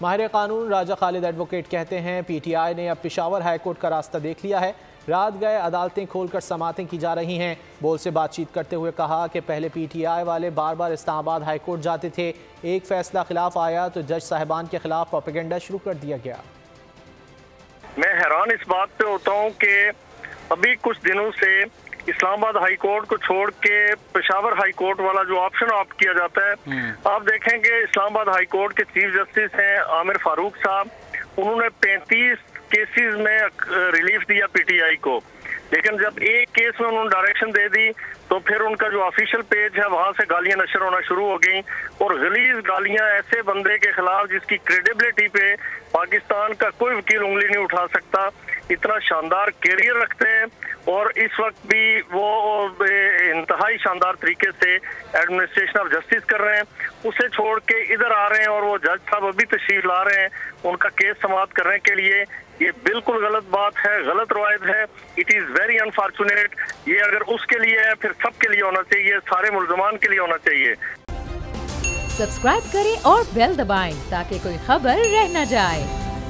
माहिर कानून राजा खालिद एडवोकेट कहते हैं PTI ने अब पेशावर हाईकोर्ट का रास्ता देख लिया है। रात गए अदालतें खोलकर समातें की जा रही हैं। बोल से बातचीत करते हुए कहा कि पहले PTI वाले बार बार इस्लामाबाद हाईकोर्ट जाते थे, एक फैसला खिलाफ आया तो जज साहिबान के खिलाफ प्रोपेगेंडा शुरू कर दिया गया। मैं हैरान इस बात पे होता हूँ कि अभी कुछ दिनों से इस्लामाबाद हाई कोर्ट को छोड़ के पेशावर हाई कोर्ट वाला जो ऑप्शन ऑप्ट किया जाता है। आप देखेंगे इस्लामाबाद हाई कोर्ट के चीफ जस्टिस हैं आमिर फारूक साहब, उन्होंने 35 केसेस में रिलीफ दिया PTI को, लेकिन जब एक केस में उन्होंने डायरेक्शन दे दी तो फिर उनका जो ऑफिशियल पेज है वहां से गालियां नशर होना शुरू हो गई, और गलीज गालियां ऐसे बंदे के खिलाफ जिसकी क्रेडिबिलिटी पे पाकिस्तान का कोई वकील उंगली नहीं उठा सकता। इतना शानदार कैरियर रखते हैं और इस वक्त भी वो इंतहाई शानदार तरीके से एडमिनिस्ट्रेशन ऑफ जस्टिस कर रहे हैं। उसे छोड़ के इधर आ रहे हैं और वो जज साहब अभी तशरीफ ला रहे हैं उनका केस समाप्त करने के लिए। ये बिल्कुल गलत बात है, गलत रवायत है। It is very unfortunate. ये अगर उसके लिए है फिर सबके लिए होना चाहिए, सारे मुल्जमान के लिए होना चाहिए। सब्सक्राइब करें और बेल दबाएं ताकि कोई खबर रह न जाए।